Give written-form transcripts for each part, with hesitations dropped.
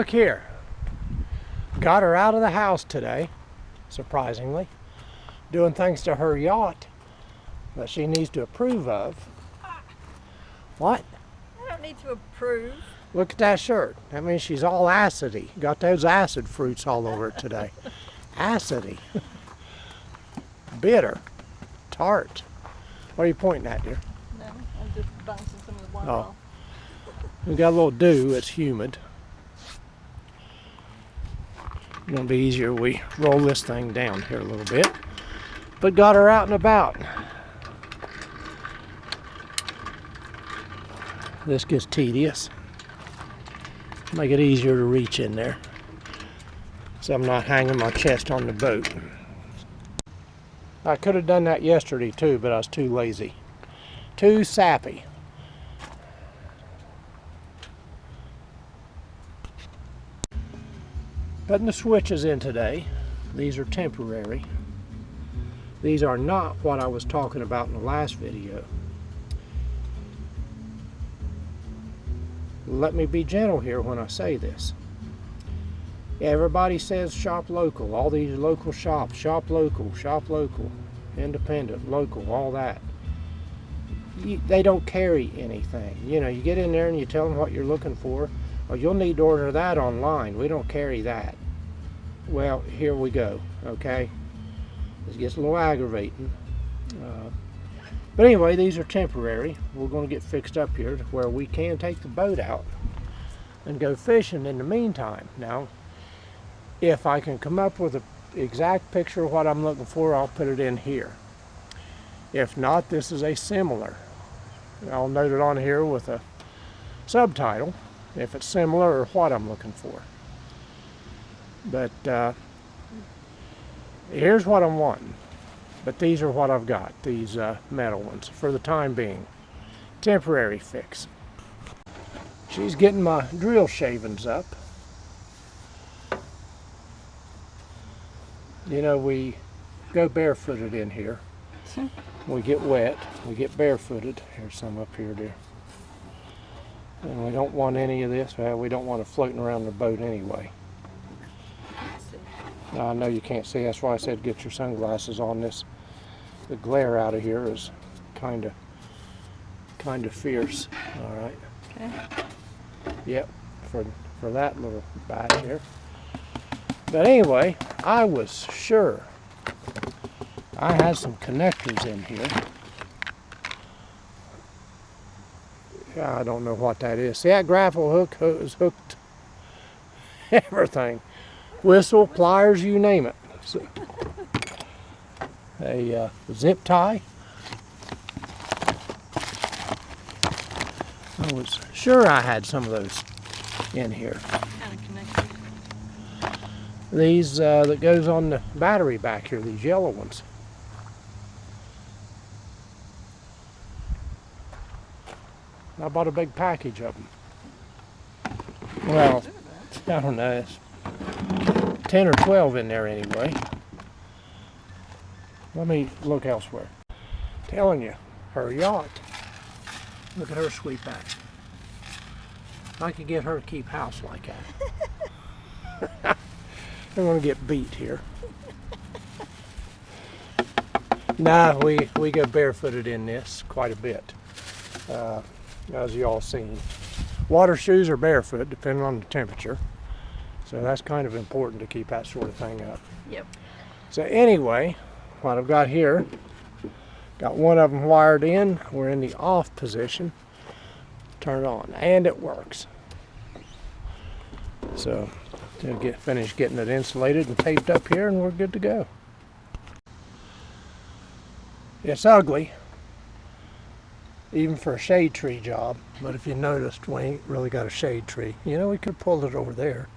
look here. Got her out of the house today, surprisingly, doing things to her yacht that she needs to approve of. What? I don't need to approve. Look at that shirt. That means she's all acidy. Got those acid fruits all over it today. Acidy. Bitter. Tart. What are you pointing at, dear? No, I'm just bouncing some of the water Oh. off. We got a little dew. It's humid. It's gonna be easier if we roll this thing down here a little bit. But got her out and about. This gets tedious. Make it easier to reach in there, so I'm not hanging my chest on the boat. I could have done that yesterday too, but I was too lazy. Too sappy. Putting the switches in today. These are temporary. These are not what I was talking about in the last video. Let me be gentle here when I say this. Everybody says shop local. All these local shops, shop local, independent, local, all that. They don't carry anything. You know, you get in there and you tell them what you're looking for. Oh, you'll need to order that online. We don't carry that. Well, here we go, okay? This gets a little aggravating. But anyway, these are temporary. We're going to get fixed up here to where we can take the boat out and go fishing in the meantime. Now, if I can come up with an exact picture of what I'm looking for, I'll put it in here. If not, this is a similar. I'll note it on here with a subtitle if it's similar or what I'm looking for. But here's what I'm wanting. But these are what I've got, these metal ones, for the time being. Temporary fix. She's getting my drill shavings up. You know, we go barefooted in here. We get wet, we get barefooted. Here's some up here, dear. And we don't want any of this. Well, we don't want it floating around the boat anyway. Now, I know you can't see, that's why I said get your sunglasses on. This. The glare out of here is kind of fierce. All right. Okay. Yep, for that little batch here. But anyway, I was sure I had some connectors in here. I don't know what that is. See, that grapple hook is hooked everything. Whistle, pliers, you name it. So, a zip tie. I was sure I had some of those in here. Kind of connected. These that goes on the battery back here, these yellow ones. I bought a big package of them. Well, I don't know, it's 10 or 12 in there anyway. Let me look elsewhere. Telling you, her yacht. Look at her sweet back. I could get her to keep house like that. I'm gonna get beat here. Nah, we go barefooted in this quite a bit, as you all seen. Water shoes are barefoot, depending on the temperature. So that's kind of important to keep that sort of thing up. Yep. So anyway, what I've got here, got one of them wired in. We're in the off position. Turn it on, and it works. So to finish getting it insulated and taped up here, and we're good to go. It's ugly, even for a shade tree job. But if you noticed, we ain't really got a shade tree. You know, we could pull it over there.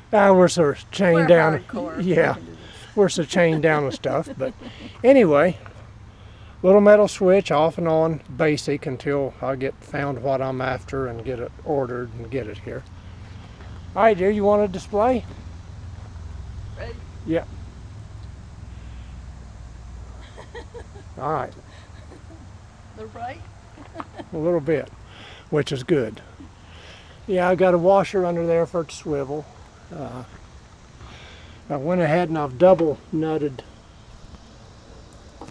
We're sort of chained down. Hardcore. Yeah, we're so chained down with stuff. But anyway, little metal switch off and on, basic, until I get found what I'm after and get it ordered and get it here. All right, dear, you want a display? Ready? Yeah. All right. The right? A little bit, which is good. Yeah, I got a washer under there for it to swivel. I went ahead and I've double nutted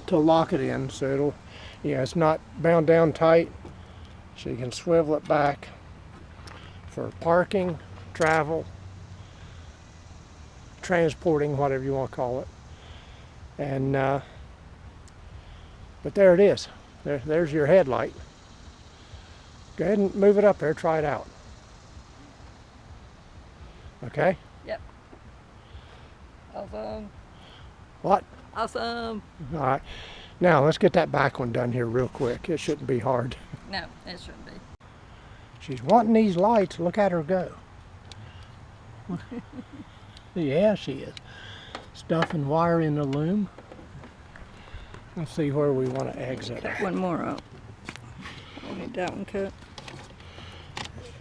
to lock it in, so it'll, yeah, it's not bound down tight, so you can swivel it back for parking, travel, transporting, whatever you want to call it. And but there it is. There's your headlight. Go ahead and move it up there, try it out. Okay? Yep. Awesome. What? Awesome. All right. Now let's get that back one done here real quick. It shouldn't be hard. No, it shouldn't be. She's wanting these lights. Look at her go. Yeah, she is. Stuffing wire in the loom. Let's see where we want to exit. Cut one more up. I need that one cut.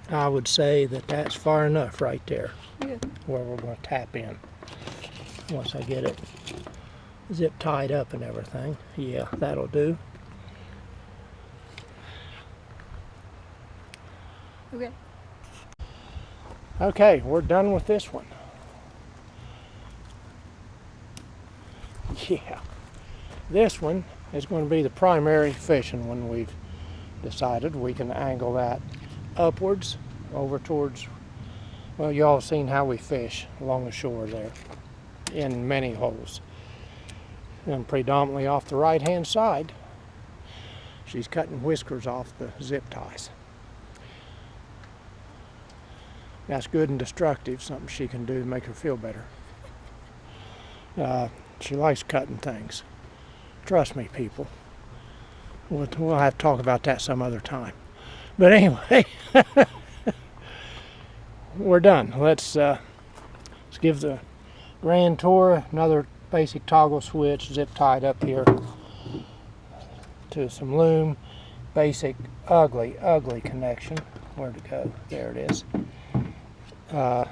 I would say that that's far enough right there, Yeah. where we're going to tap in. Once I get it zip tied up and everything. Yeah, that'll do. Okay. Okay, we're done with this one. Yeah, this one is going to be the primary fishing one. We've decided we can angle that upwards over towards, well, you all have seen how we fish along the shore there in many holes, and predominantly off the right hand side. She's cutting whiskers off the zip ties. That's good and destructive, something she can do to make her feel better. She likes cutting things. Trust me, people. We'll have to talk about that some other time. But anyway, we're done. Let's give the grand tour. Another basic toggle switch, zip tied up here to some loom. Basic ugly connection. Where'd it go? There it is.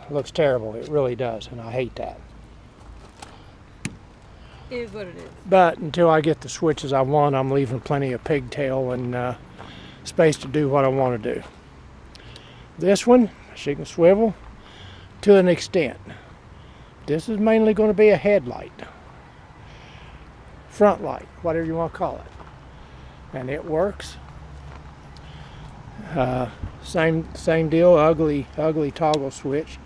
Looks terrible. It really does, and I hate that. It is what it is. But until I get the switches I want, I'm leaving plenty of pigtail and space to do what I want to do. This one, she can swivel to an extent. This is mainly going to be a headlight, front light, whatever you want to call it, and it works. Same deal, ugly toggle switch.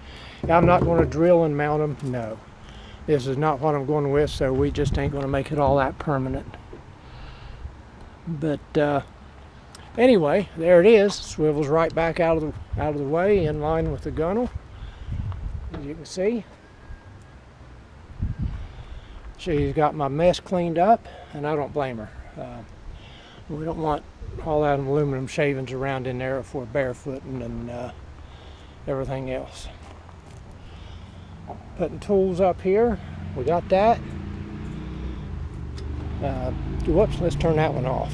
I'm not going to drill and mount them, no. This is not what I'm going with, so we just ain't going to make it all that permanent. But anyway, there it is. Swivels right back out of the way, in line with the gunnel, as you can see. She's got my mess cleaned up, and I don't blame her. We don't want all that aluminum shavings around in there for barefooting and everything else. Putting tools up here, we got that. Whoops, let's turn that one off.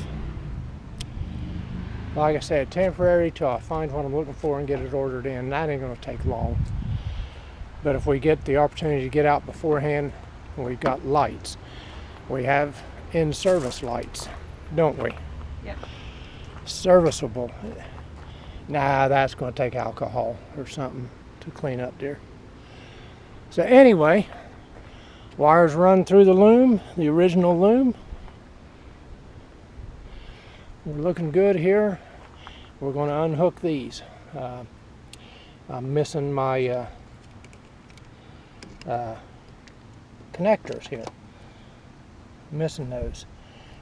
Like I said, temporary till I find what I'm looking for and get it ordered in. That ain't gonna take long. But if we get the opportunity to get out beforehand, we've got lights. We have in-service lights, don't we? Yep. Serviceable. Nah, that's gonna take alcohol or something to clean up there. So anyway, wires run through the loom, the original loom. We're looking good here. We're going to unhook these. I'm missing my connectors here. Missing those.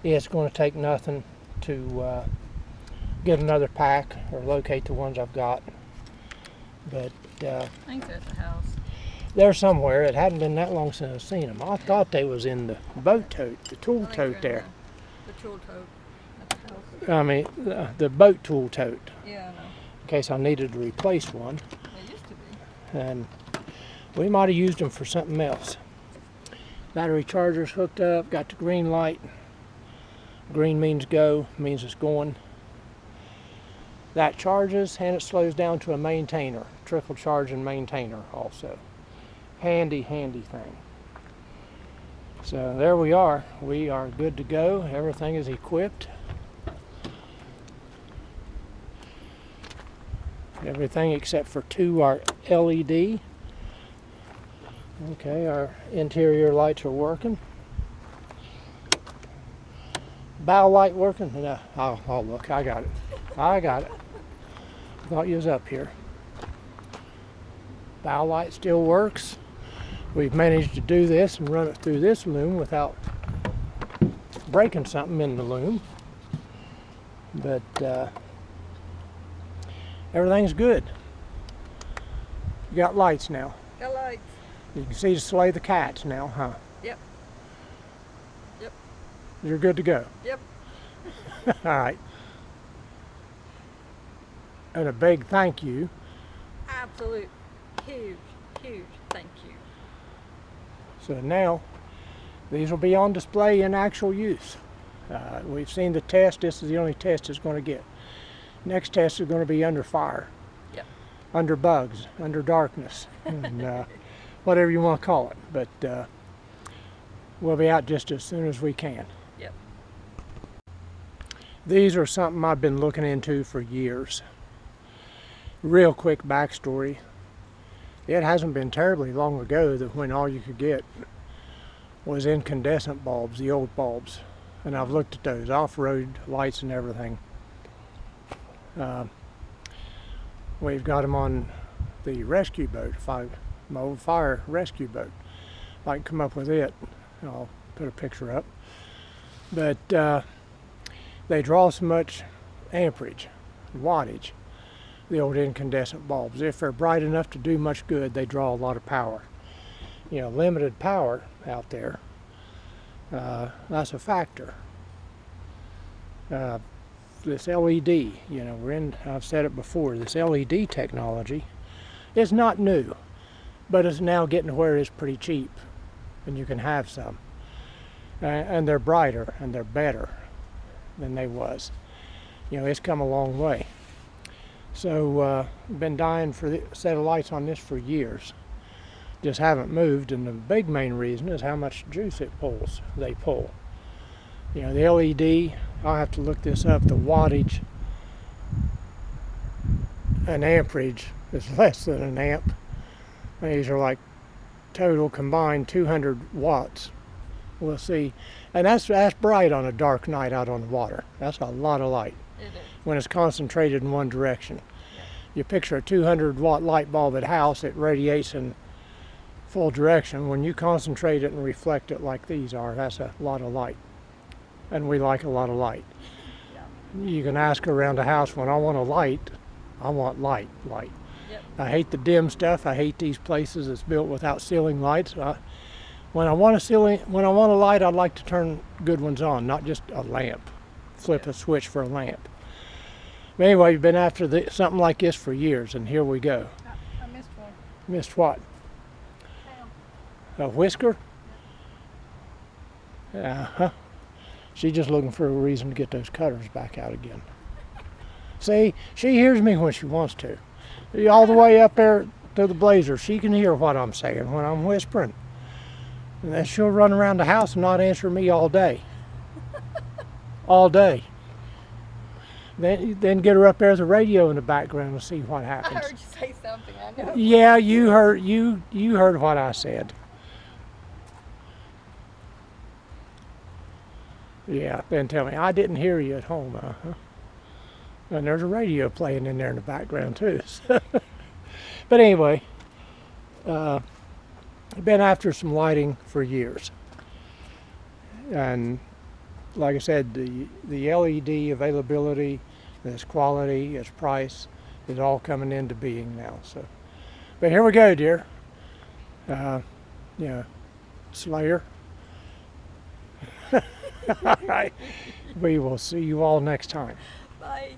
Yeah, it's going to take nothing to get another pack or locate the ones I've got. But I think they're at the house. they're somewhere. It hadn't been that long since I've seen them. I thought they was in the boat tote, the tool I think tote they're in there. The tool tote at the house. I mean, the boat tool tote, Yeah, I know. in case I needed to replace one. They used to be. And we might have used them for something else. Battery charger's hooked up, got the green light. Green means go, means it's going. That charges and it slows down to a maintainer, trickle charge and maintainer also. Handy thing. So there we are. We are good to go. Everything is equipped. Everything except for 2 are LED. Okay, our interior lights are working. Bow light working? No, oh look, I got it. I got it. Thought you was up here. Bow light still works. We've managed to do this and run it through this loom without breaking something in the loom. But everything's good. You got lights now. Got lights. You can see to slay the cats now, huh? Yep. Yep. You're good to go. Yep. All right. And a big thank you. Absolute huge, huge thank you. So now these will be on display in actual use. We've seen the test. This is the only test it's going to get. Next test is going to be under fire. Yep. Under bugs, under darkness, and whatever you want to call it. But we'll be out just as soon as we can. Yep. These are something I've been looking into for years. Real quick backstory. It hasn't been terribly long ago that when all you could get was incandescent bulbs, the old bulbs. And I've looked at those, off-road lights and everything. We've got them on the rescue boat, my old fire rescue boat. If I can come up with it, I'll put a picture up. But they draw so much amperage, wattage, the old incandescent bulbs. If they're bright enough to do much good, they draw a lot of power. You know, limited power out there, that's a factor. This LED, you know, I've said it before, this LED technology is not new, but it's now getting to where it's pretty cheap and you can have some. And they're brighter and they're better than they was. You know, it's come a long way. So been dying for a set of lights on this for years. Just haven't moved, and the big main reason is how much juice it pulls. They pull. You know, the LED, I'll have to look this up, the wattage and amperage is less than an amp. These are like total combined 200 watts. We'll see. And that's bright on a dark night out on the water. That's a lot of light. It is. When it's concentrated in one direction. Yeah. You picture a 200 watt light bulb at house, it radiates in full direction. When you concentrate it and reflect it like these are, that's a lot of light. And we like a lot of light. Yeah. You can ask around the house, when I want a light, I want light. Yep. I hate the dim stuff. I hate these places that's built without ceiling lights. When I want a light, I'd like to turn good ones on, not just a lamp. Flip a switch for a lamp. But anyway, we've been after something like this for years, and here we go. I missed one. Missed what? A whisker? Uh-huh. She's just looking for a reason to get those cutters back out again. See, she hears me when she wants to. All the way up there to the blazer, she can hear what I'm saying when I'm whispering. And then she'll run around the house and not answer me all day. All day. Then get her up there with the radio in the background and see what happens. I heard you say something, I know. Yeah, you heard what I said. Yeah, then tell me, I didn't hear you at home, And there's a radio playing in there in the background too. But anyway, I've been after some lighting for years. And like I said, the LED availability, its quality, its price is all coming into being now. So, but here we go, dear. Yeah, Slayer. All right. We will see you all next time. Bye.